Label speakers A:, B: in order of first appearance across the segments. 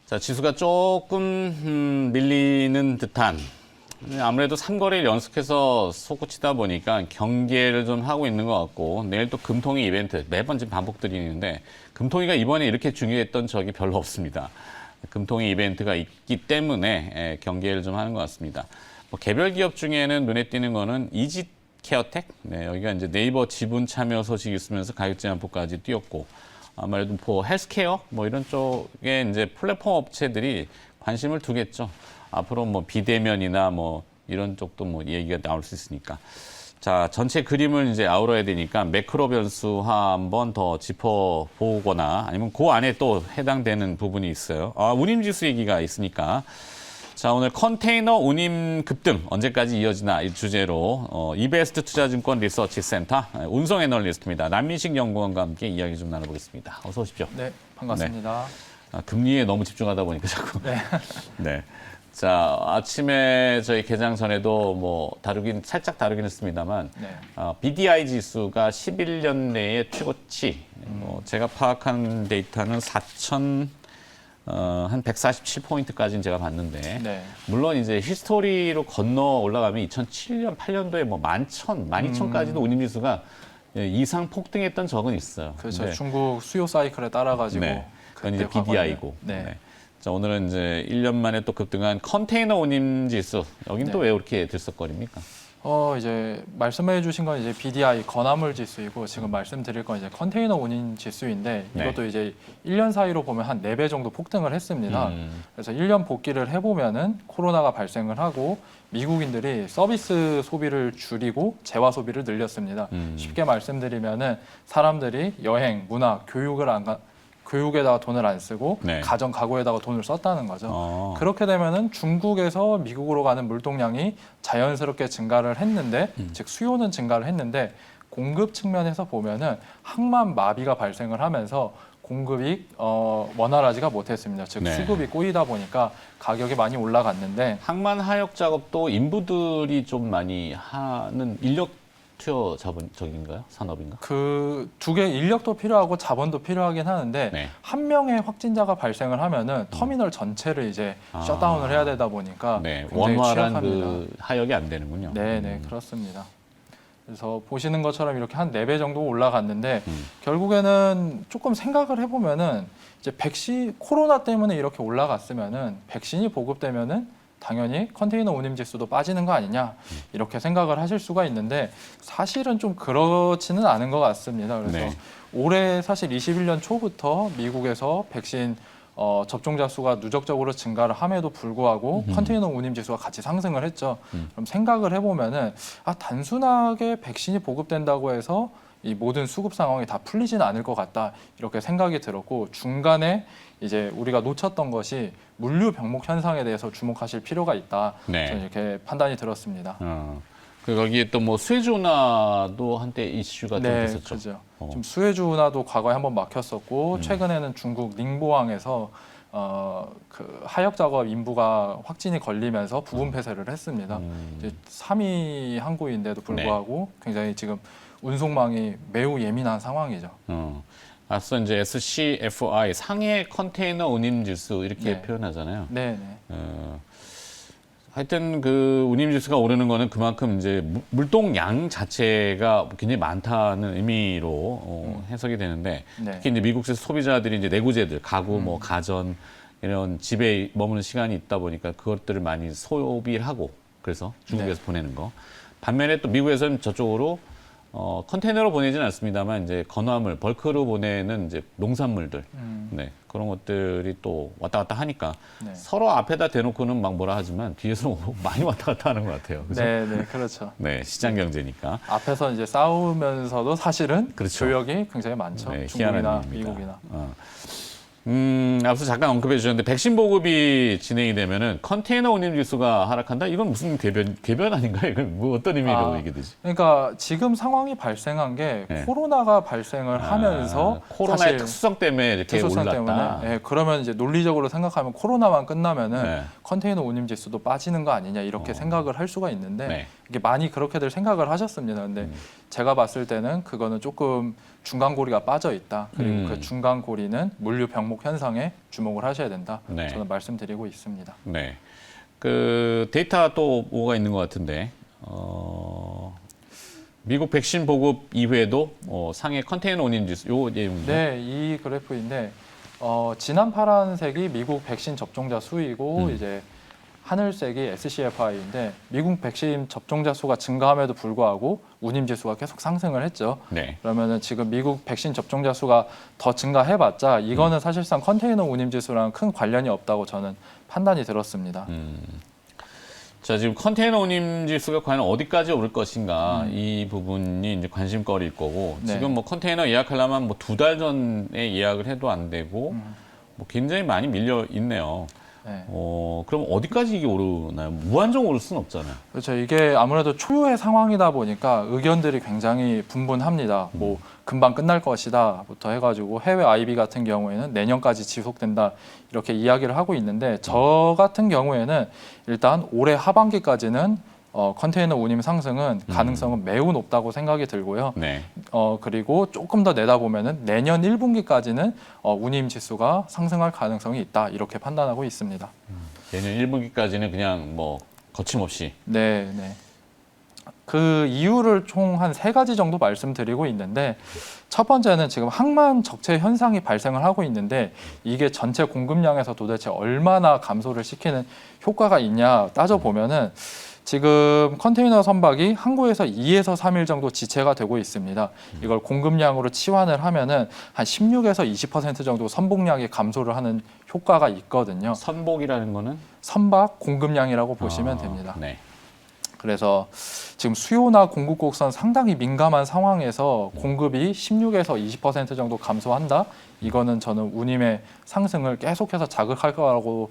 A: 자, 지수가 조금 밀리는 듯한 아무래도 3거래일 연속해서 솟구치다 보니까 경계를 좀 하고 있는 것 같고 내일 또 금통위 이벤트 매번 지금 반복드리는데 금통위가 이번에 이렇게 중요했던 적이 별로 없습니다. 금통위 이벤트가 있기 때문에 경계를 좀 하는 것 같습니다. 뭐 개별 기업 중에는 눈에 띄는 거는 이지케어텍, 여기가 이제 네이버 지분 참여 소식이 있으면서 가격 제한폭까지 띄었고 아무래도 뭐 헬스케어 뭐 이런 쪽에 이제 플랫폼 업체들이 관심을 두겠죠. 앞으로 뭐 비대면이나 뭐 이런 쪽도 뭐 얘기가 나올 수 있으니까. 자, 전체 그림을 이제 아우러야 되니까 매크로 변수 한번 더 짚어보거나 아니면 그 안에 또 해당되는 부분이 있어요. 운임지수 얘기가 있으니까. 자, 오늘 컨테이너 운임 급등 언제까지 이어지나 이 주제로 이베스트 투자증권 리서치 센터 운송 애널리스트입니다. 남민식 연구원과 함께 이야기 좀 나눠보겠습니다. 어서 오십시오.
B: 네, 반갑습니다.
A: 네. 금리에 너무 집중하다 보니까 자꾸.
B: 네.
A: 네. 자, 아침에 저희 개장 전에도 뭐 살짝 다루긴 했습니다만
B: 네.
A: BDI 지수가 11년 내에 최고치. 제가 파악한 데이터는 한 147포인트까지는 제가 봤는데
B: 네.
A: 물론 이제 히스토리로 건너 올라가면 2007년, 8년도에 뭐 12,000까지도 운임지수가 이상 폭등했던 적은 있어요.
B: 그렇죠.
A: 근데
B: 중국 수요 사이클에 따라가지고.
A: 네. 그건 이제
B: 그때
A: BDI고.
B: 네.
A: 네. 자, 오늘은 이제 1년 만에 또 급등한 컨테이너 운임지수. 여긴
B: 네.
A: 또 왜 이렇게 들썩거립니까?
B: 이제 말씀해 주신 건 이제 BDI 건화물 지수이고 지금 말씀드릴 건 이제 컨테이너 운임 지수인데
A: 네.
B: 이것도 이제 1년 사이로 보면 한 4배 정도 폭등을 했습니다. 그래서 1년 복기를 해보면은 코로나가 발생을 하고 미국인들이 서비스 소비를 줄이고 재화 소비를 늘렸습니다. 쉽게 말씀드리면은 사람들이 여행, 문화, 교육에다가 돈을 안 쓰고
A: 네.
B: 가전 가구에다가 돈을 썼다는 거죠. 그렇게 되면은 중국에서 미국으로 가는 물동량이 자연스럽게 증가를 했는데, 즉 수요는 증가를 했는데 공급 측면에서 보면은 항만 마비가 발생을 하면서 공급이 원활하지가 못했습니다. 즉
A: 네.
B: 수급이 꼬이다 보니까 가격이 많이 올라갔는데
A: 항만 하역 작업도 인부들이 좀 많이 하는 인력 투여 자본적인가요? 산업인가?
B: 그 두 개 인력도 필요하고 자본도 필요하긴 하는데
A: 네.
B: 한 명의 확진자가 발생을 하면은 터미널 전체를 이제 셧다운을 해야 되다 보니까
A: 네.
B: 굉장히
A: 원활한
B: 취약합니다.
A: 그 하역이 안 되는군요.
B: 네, 그렇습니다. 그래서 보시는 것처럼 이렇게 한 4배 정도 올라갔는데 결국에는 조금 생각을 해보면은 이제 코로나 때문에 이렇게 올라갔으면은 백신이 보급되면은 당연히 컨테이너 운임 지수도 빠지는 거 아니냐 이렇게 생각을 하실 수가 있는데 사실은 좀 그렇지는 않은 것 같습니다. 그래서
A: 네.
B: 올해 사실 21년 초부터 미국에서 백신 접종자 수가 누적적으로 증가를 함에도 불구하고 컨테이너 운임 지수가 같이 상승을 했죠. 그럼 생각을 해보면은 단순하게 백신이 보급된다고 해서 이 모든 수급 상황이 다 풀리지는 않을 것 같다 이렇게 생각이 들었고 중간에 이제 우리가 놓쳤던 것이 물류 병목 현상에 대해서 주목하실 필요가 있다.
A: 네.
B: 저는 이렇게 판단이 들었습니다.
A: 거기에 또 뭐 수혜주 운하도 한때 이슈가 좀
B: 네,
A: 됐었죠.
B: 그죠. 좀 수혜주 운하도 과거에 한번 막혔었고 최근에는 중국 닝보항에서 그 하역 작업 인부가 확진이 걸리면서 부분 폐쇄를 했습니다. 이제 3위 항구인데도 불구하고 굉장히 지금 운송망이 매우 예민한 상황이죠.
A: 앞서 이제 SCFI 상해 컨테이너 운임지수 이렇게
B: 네.
A: 표현하잖아요.
B: 네.
A: 하여튼 그 운임지수가 오르는 거는 그만큼 이제 물동량 자체가 굉장히 많다는 의미로 해석이 되는데
B: 네.
A: 특히 이제 미국에서 소비자들이 이제 내구재들, 가구, 뭐 가전 이런 집에 머무는 시간이 있다 보니까 그것들을 많이 소비를 하고 그래서 중국에서 보내는 거. 반면에 또 미국에서는 저쪽으로 컨테이너로 보내지는 않습니다만 이제 건화물, 벌크로 보내는 이제 농산물들, 네 그런 것들이 또 왔다 갔다 하니까
B: 네.
A: 서로 앞에다 대놓고는 막 뭐라 하지만 뒤에서 많이 왔다 갔다 하는 것 같아요. 그죠?
B: 네, 그렇죠.
A: 네, 시장 경제니까.
B: 앞에서 이제 싸우면서도 사실은
A: 그렇죠.
B: 조력이 굉장히 많죠.
A: 네,
B: 중국이나
A: 희한한 일입니다.
B: 미국이나.
A: 앞서 잠깐 언급해 주셨는데 백신 보급이 진행이 되면은 컨테이너 운임 지수가 하락한다? 이건 무슨 궤변 아닌가요? 이건 뭐 어떤 의미로 얘기 되지?
B: 그러니까 지금 상황이 발생한 게
A: 네.
B: 코로나가 발생을 하면서
A: 코로나의
B: 사실
A: 특수성 때문에 이렇게
B: 특수성
A: 올랐다.
B: 때문에 그러면 이제 논리적으로 생각하면 코로나만 끝나면은
A: 네.
B: 컨테이너 운임 지수도 빠지는 거 아니냐 이렇게 생각을 할 수가 있는데
A: 네.
B: 이게 많이 그렇게들 생각을 하셨습니다. 근데 제가 봤을 때는 그거는 조금 중간고리가 빠져 있다. 그리고 그 중간고리는 물류 병목 현상에 주목을 하셔야 된다.
A: 네.
B: 저는 말씀드리고 있습니다.
A: 네. 그 데이터 또 뭐가 있는 것 같은데 미국 백신 보급 이후에도 상해 컨테이너 운임 지수 요 내용인데.
B: 네, 이 그래프인데 진한 파란색이 미국 백신 접종자 수이고 이제 하늘색이 SCFI인데 미국 백신 접종자 수가 증가함에도 불구하고 운임 지수가 계속 상승을 했죠.
A: 네.
B: 그러면은 지금 미국 백신 접종자 수가 더 증가해봤자 이거는 사실상 컨테이너 운임 지수랑 큰 관련이 없다고 저는 판단이 들었습니다.
A: 자, 지금 컨테이너 운임 지수가 과연 어디까지 오를 것인가 이 부분이 이제 관심거리일 거고
B: 네.
A: 지금 뭐 컨테이너 예약하려면 뭐 2달 전에 예약을 해도 안 되고 뭐 굉장히 많이 밀려 있네요.
B: 네.
A: 그럼 어디까지 이게 오르나요? 무한정 오를 수는 없잖아요.
B: 그렇죠. 이게 아무래도 초유의 상황이다 보니까 의견들이 굉장히 분분합니다. 뭐 금방 끝날 것이다부터 해가지고 해외 IB 같은 경우에는 내년까지 지속된다 이렇게 이야기를 하고 있는데 저 같은 경우에는 일단 올해 하반기까지는 컨테이너 운임 상승은 가능성은 매우 높다고 생각이 들고요.
A: 네.
B: 그리고 조금 더 내다보면은 내년 1분기까지는 운임 지수가 상승할 가능성이 있다 이렇게 판단하고 있습니다.
A: 내년 1분기까지는 그냥 뭐 거침없이.
B: 네, 네. 그 이유를 총 한 3가지 정도 말씀드리고 있는데 첫 번째는 지금 항만 적체 현상이 발생을 하고 있는데 이게 전체 공급량에서 도대체 얼마나 감소를 시키는 효과가 있냐 따져보면은 지금 컨테이너 선박이 항구에서 2에서 3일 정도 지체가 되고 있습니다. 이걸 공급량으로 치환을 하면은 한 16에서 20% 정도 선봉량이 감소를 하는 효과가 있거든요.
A: 선복이라는 거는
B: 선박 공급량이라고 보시면 됩니다.
A: 네.
B: 그래서 지금 수요나 공급 곡선 상당히 민감한 상황에서 공급이 16에서 20% 정도 감소한다. 이거는 저는 운임의 상승을 계속해서 자극할 거라고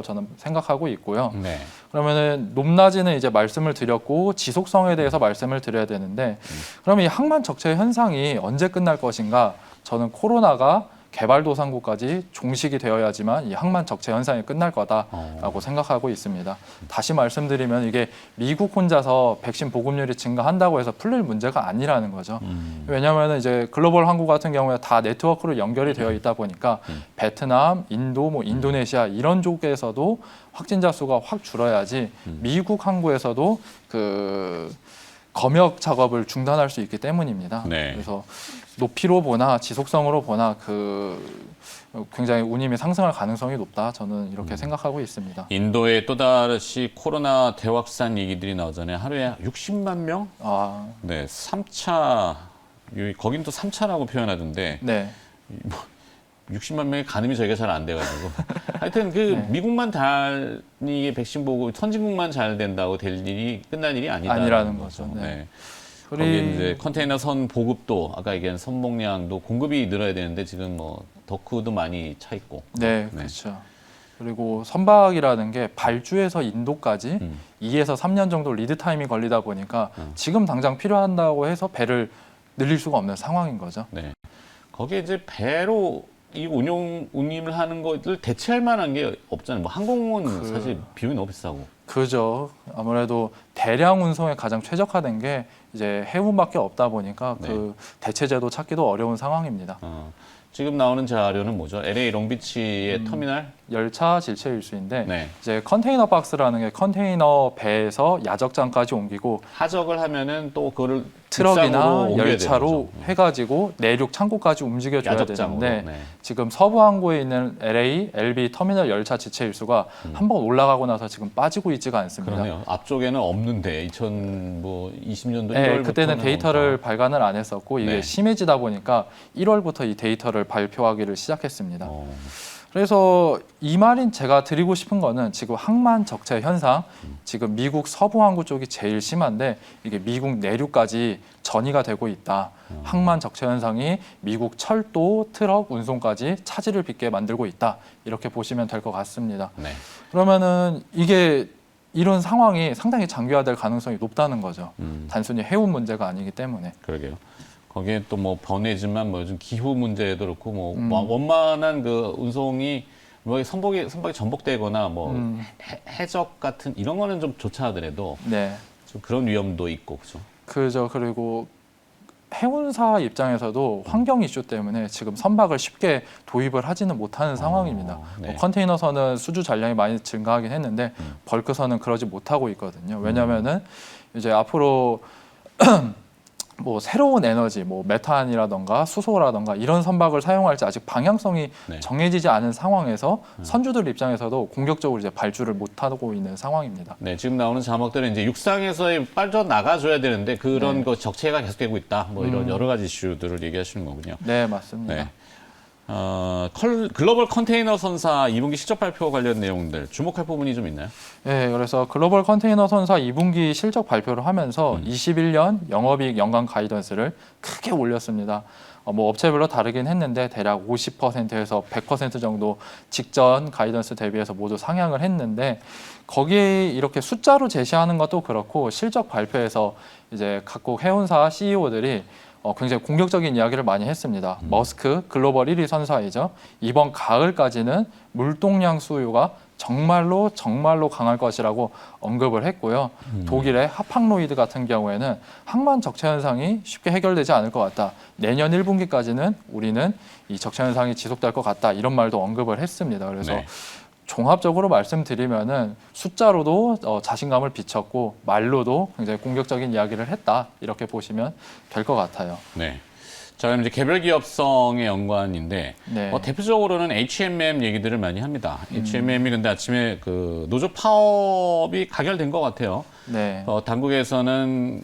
B: 저는 생각하고 있고요.
A: 네.
B: 그러면은 높낮이는 이제 말씀을 드렸고 지속성에 대해서 말씀을 드려야 되는데 그러면 이 항만 적체 현상이 언제 끝날 것인가? 저는 코로나가 개발도상국까지 종식이 되어야지만 이 항만 적체 현상이 끝날 거다라고 생각하고 있습니다. 다시 말씀드리면 이게 미국 혼자서 백신 보급률이 증가한다고 해서 풀릴 문제가 아니라는 거죠. 왜냐하면 이제 글로벌 항구 같은 경우에 다 네트워크로 연결이 되어 있다 보니까 베트남, 인도, 뭐 인도네시아 이런 쪽에서도 확진자 수가 확 줄어야지 미국 항구에서도 그 검역 작업을 중단할 수 있기 때문입니다.
A: 네.
B: 그래서 높이로 보나 지속성으로 보나 굉장히 운임이 상승할 가능성이 높다. 저는 이렇게 생각하고 있습니다.
A: 인도에 또다시 코로나 대확산 얘기들이 나오잖아요. 하루에 60만 명?
B: 아,
A: 네, 3차, 거긴 또 3차라고 표현하던데,
B: 네,
A: 60만 명의 가늠이 저희가 잘 안 돼가지고. 하여튼
B: 네.
A: 미국만 이게 백신 보고 선진국만 잘 된다고 될 일이, 끝날 일이
B: 아니라는 거죠. 네.
A: 거기 이제 컨테이너 선 보급도, 아까 얘기한 선봉량도 공급이 늘어야 되는데 지금 뭐 덕후도 많이 차 있고.
B: 네, 그렇죠. 그리고 선박이라는 게 발주에서 인도까지 2에서 3년 정도 리드 타임이 걸리다 보니까 지금 당장 필요한다고 해서 배를 늘릴 수가 없는 상황인 거죠.
A: 네. 거기에 이제 배로 이 운임을 하는 것을 대체할 만한 게 없잖아요. 뭐 항공은 사실 비용이 너무 비싸고.
B: 그죠. 아무래도 대량 운송에 가장 최적화된 게 이제 해운밖에 없다 보니까 그 대체제도 찾기도 어려운 상황입니다.
A: 지금 나오는 자료는 뭐죠? LA 롱비치의 터미널?
B: 열차 질체 일수인데
A: 네.
B: 이제 컨테이너 박스라는 게 컨테이너 배에서 야적장까지 옮기고
A: 하적을 하면은 또 그거를
B: 트럭이나
A: 육상으로 옮겨야
B: 열차로
A: 되는 거죠.
B: 해가지고 내륙 창고까지 움직여줘야
A: 야적장으로.
B: 되는데
A: 네.
B: 지금 서부 항구에 있는 LA, LB 터미널 열차 지체 일수가 한번 올라가고 나서 지금 빠지고 있지가 않습니다.
A: 그러네요. 앞쪽에는 없는데 2020년도
B: 네,
A: 1월부터
B: 그때는 데이터를 발간을 안 했었고 이게
A: 네.
B: 심해지다 보니까 1월부터 이 데이터를 발표하기를 시작했습니다. 그래서 이 말인 제가 드리고 싶은 거는 지금 항만 적체 현상, 지금 미국 서부 항구 쪽이 제일 심한데 이게 미국 내륙까지 전이가 되고 있다. 항만 적체 현상이 미국 철도, 트럭, 운송까지 차질을 빚게 만들고 있다. 이렇게 보시면 될 것 같습니다.
A: 네.
B: 그러면은 이게 이런 상황이 상당히 장기화될 가능성이 높다는 거죠. 단순히 해운 문제가 아니기 때문에.
A: 그러게요. 거기에 또 뭐 번외지만 뭐 요즘 기후 문제도 그렇고 뭐 원만한 그 운송이 뭐 선박이 전복되거나 뭐 해적 같은 이런 거는 좀 조차하더라도
B: 네.
A: 좀 그런 위험도 있고 그죠.
B: 그죠. 그리고 해운사 입장에서도 환경 이슈 때문에 지금 선박을 쉽게 도입을 하지는 못하는 상황입니다.
A: 네.
B: 뭐 컨테이너선은 수주 잔량이 많이 증가하긴 했는데 벌크선은 그러지 못하고 있거든요. 왜냐하면은 이제 앞으로 뭐 새로운 에너지, 뭐 메탄이라던가 수소라던가 이런 선박을 사용할지 아직 방향성이
A: 네.
B: 정해지지 않은 상황에서 선주들 입장에서도 공격적으로 이제 발주를 못 하고 있는 상황입니다.
A: 네, 지금 나오는 자막들은 이제 육상에서 빠져 나가줘야 되는데 그런 거 적체가 계속되고 있다. 뭐 이런 여러 가지 이슈들을 얘기하시는 거군요.
B: 네, 맞습니다.
A: 네. 글로벌 컨테이너 선사 2분기 실적 발표 관련 내용들 주목할 부분이 좀 있나요?
B: 네, 그래서 글로벌 컨테이너 선사 2분기 실적 발표를 하면서 21년 영업이익 연간 가이던스를 크게 올렸습니다. 뭐 업체별로 다르긴 했는데 대략 50%에서 100% 정도 직전 가이던스 대비해서 모두 상향을 했는데 거기에 이렇게 숫자로 제시하는 것도 그렇고 실적 발표에서 이제 각국 해운사 CEO들이 굉장히 공격적인 이야기를 많이 했습니다. 머스크 글로벌 1위 선사이죠. 이번 가을까지는 물동량 수요가 정말로 강할 것이라고 언급을 했고요. 독일의 하팡로이드 같은 경우에는 항만 적체 현상이 쉽게 해결되지 않을 것 같다. 내년 1분기까지는 우리는 이 적체 현상이 지속될 것 같다. 이런 말도 언급을 했습니다. 그래서
A: 네.
B: 종합적으로 말씀드리면은 숫자로도 자신감을 비쳤고 말로도 굉장히 공격적인 이야기를 했다. 이렇게 보시면 될 것 같아요.
A: 네. 자, 그럼 이제 개별 기업성의 연관인데
B: 네.
A: 대표적으로는 HMM 얘기들을 많이 합니다. HMM이 근데 아침에 그 노조 파업이 가결된 것 같아요.
B: 네.
A: 당국에서는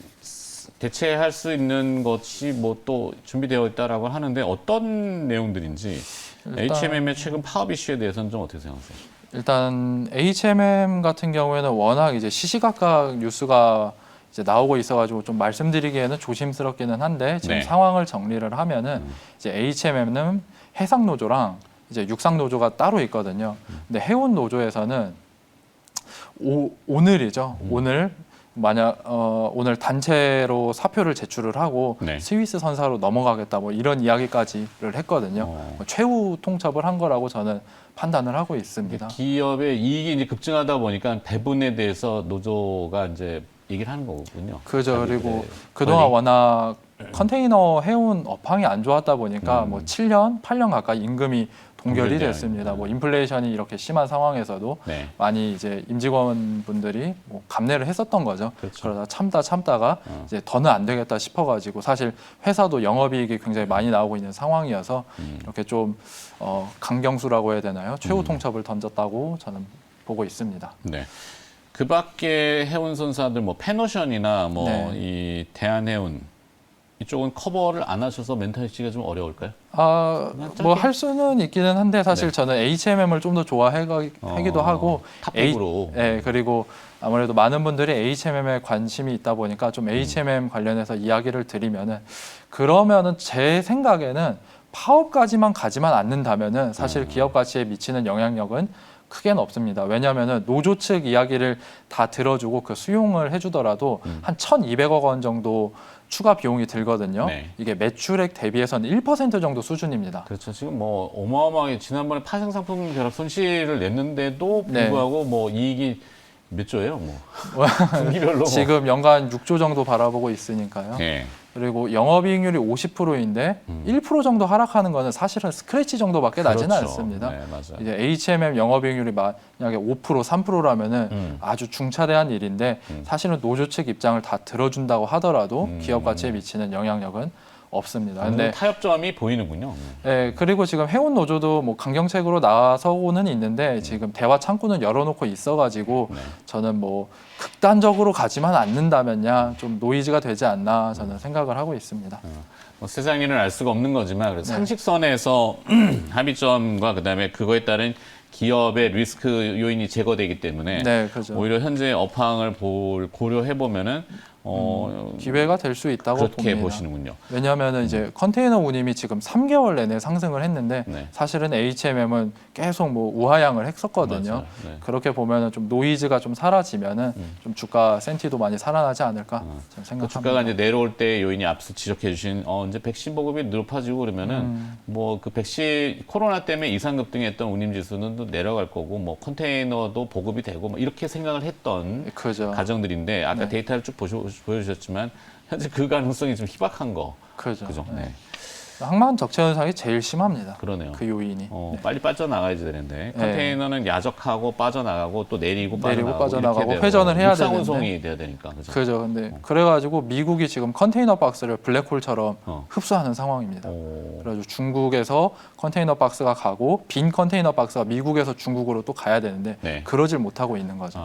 A: 대체할 수 있는 것이 뭐 또 준비되어 있다라고 하는데 어떤 내용들인지 HMM의 최근 파업 이슈에 대해서는 좀 어떻게 생각하세요?
B: 일단 HMM 같은 경우에는 워낙 이제 시시각각 뉴스가 이제 나오고 있어가지고 좀 말씀드리기에는 조심스럽기는 한데 지금
A: 네.
B: 상황을 정리를 하면은 이제 HMM은 해상 노조랑 이제 육상 노조가 따로 있거든요. 근데 해운 노조에서는 오늘이죠. 오늘 만약 오늘 단체로 사표를 제출을 하고
A: 네.
B: 스위스 선사로 넘어가겠다 뭐 이런 이야기까지를 했거든요. 뭐 최후 통첩을 한 거라고 저는 판단을 하고 있습니다.
A: 기업의 이익이 이제 급증하다 보니까 배분에 대해서 노조가 이제 얘기를 하는 거군요.
B: 그죠.
A: 자기들의
B: 그리고 그동안
A: 권리.
B: 워낙 컨테이너 해운 업황이 안 좋았다 보니까 뭐 7년, 8년 가까이 임금이 동결이
A: 동결되어
B: 됐습니다.
A: 있는.
B: 뭐 인플레이션이 이렇게 심한 상황에서도
A: 네.
B: 많이 이제 임직원분들이 뭐 감내를 했었던 거죠.
A: 그렇죠.
B: 그러다 참다가 이제 더는 안 되겠다 싶어가지고 사실 회사도 영업이익이 굉장히 많이 나오고 있는 상황이어서 이렇게 좀 강경수라고 해야 되나요? 최후 통첩을 던졌다고 저는 보고 있습니다.
A: 네. 그 밖에 해운 선사들 뭐 페노션이나 뭐
B: 네.
A: 이 대한해운 이쪽은 커버를 안 하셔서 멘탈시가 좀 어려울까요?
B: 뭐 할 수는 있기는 한데 사실
A: 네.
B: 저는 HMM을 좀 더 좋아하기도 하고
A: 탑백으로.
B: 네, 그리고 아무래도 많은 분들이 HMM에 관심이 있다 보니까 좀 HMM 관련해서 이야기를 드리면은 그러면은 제 생각에는 파업까지만 가지만 않는다면은 사실 기업 가치에 미치는 영향력은 크게는 없습니다. 왜냐하면은 노조 측 이야기를 다 들어주고 그 수용을 해주더라도 한 1,200억 원 정도 추가 비용이 들거든요.
A: 네.
B: 이게 매출액 대비해서는 1% 정도 수준입니다.
A: 그렇죠. 지금 뭐 어마어마하게 지난번에 파생상품 결합 손실을 냈는데도
B: 네.
A: 불구하고 뭐 이익이 몇 조예요? 뭐 분기별로
B: 지금 연간 6조 정도 바라보고 있으니까요.
A: 네.
B: 그리고 영업이익률이 50%인데 1% 정도 하락하는 거는 사실은 스크래치 정도밖에 나지는
A: 그렇죠.
B: 않습니다.
A: 네, 맞아요.
B: 이제 HMM 영업이익률이 만약에 5%, 3%라면은 아주 중차대한 일인데 사실은 노조 측 입장을 다 들어준다고 하더라도 기업 가치에 미치는 영향력은 없습니다. 근데
A: 타협점이 보이는군요.
B: 예, 그리고 지금 해운 노조도 뭐 강경책으로 나서고는 있는데 지금 대화 창구는 열어놓고 있어가지고
A: 네.
B: 저는 뭐 극단적으로 가지만 않는다면야 좀 노이즈가 되지 않나 저는 생각을 하고 있습니다.
A: 뭐 세상 일은 알 수가 없는 거지만 그래서
B: 네.
A: 상식선에서 합의점과 그다음에 그거에 따른 기업의 리스크 요인이 제거되기 때문에
B: 네, 그렇죠.
A: 오히려 현재 업황을 고려해 보면은
B: 기회가 될 수 있다고
A: 그렇게
B: 봅니다.
A: 보시는군요.
B: 왜냐하면 이제 컨테이너 운임이 지금 3개월 내내 상승을 했는데
A: 네.
B: 사실은 HMM은 계속 뭐 우하향을 했었거든요.
A: 맞아요. 네.
B: 그렇게 보면은 좀 노이즈가 좀 사라지면은 좀 주가 센티도 많이 살아나지 않을까 저는
A: 그
B: 생각합니다.
A: 주가가 이제 내려올 때 요인이 앞서 지적해 주신 이제 백신 보급이 높아지고 그러면은 뭐 그 백신 코로나 때문에 이상 급등했던 운임 지수는 또 내려갈 거고 뭐 컨테이너도 보급이 되고 뭐 이렇게 생각을 했던
B: 그죠.
A: 가정들인데 아까
B: 네.
A: 데이터를 쭉 보여주셨지만 현재 그 가능성이 좀 희박한 거.
B: 그죠.
A: 그죠?
B: 네.
A: 네.
B: 항만 적체 현상이 제일 심합니다.
A: 그러네요.
B: 그 요인이. 네.
A: 빨리 빠져나가야 되는데 컨테이너는 야적하고 빠져나가고 또 내리고 빠져나가고
B: 빠져나가고
A: 이렇게
B: 회전을 해야
A: 육상
B: 되는데.
A: 운송이 돼야 되니까 그죠?
B: 그죠. 근데 그래가지고 미국이 지금 컨테이너 박스를 블랙홀처럼 흡수하는 상황입니다. 그래가지고 중국에서 컨테이너 박스가 가고 빈 컨테이너 박스가 미국에서 중국으로 또 가야 되는데
A: 네.
B: 그러질 못하고 있는 거죠.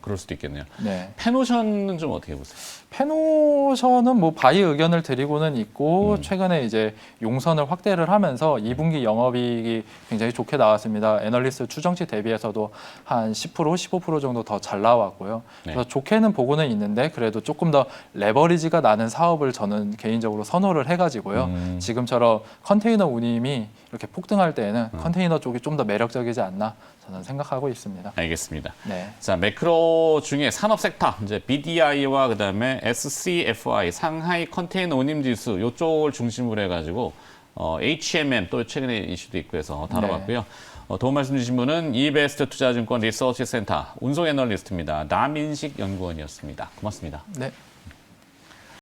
A: 그럴 수도 있겠네요.
B: 네.
A: 펜오션은 좀 어떻게 보세요?
B: 펜오션은 뭐 바이 의견을 드리고는 있고 최근에 이제 용선을 확대를 하면서 2분기 영업이익이 굉장히 좋게 나왔습니다. 애널리스트 추정치 대비해서도 한 10%, 15% 정도 더 잘 나왔고요.
A: 네.
B: 그래서 좋게는 보고는 있는데 그래도 조금 더 레버리지가 나는 사업을 저는 개인적으로 선호를 해가지고요. 지금처럼 컨테이너 운임이 이렇게 폭등할 때에는 컨테이너 쪽이 좀 더 매력적이지 않나 저는 생각하고 있습니다.
A: 알겠습니다.
B: 네.
A: 자, 매크로 중에 산업 섹터, 이제 BDI와 그다음에 SCFI, 상하이 컨테이너 운임 지수 이쪽을 중심으로 해가지고 HMM 또 최근에 이슈도 있고 해서 다뤄봤고요. 도움 말씀 주신 분은 이베스트 투자증권 리서치 센터 운송 애널리스트입니다. 남인식 연구원이었습니다. 고맙습니다.
B: 네.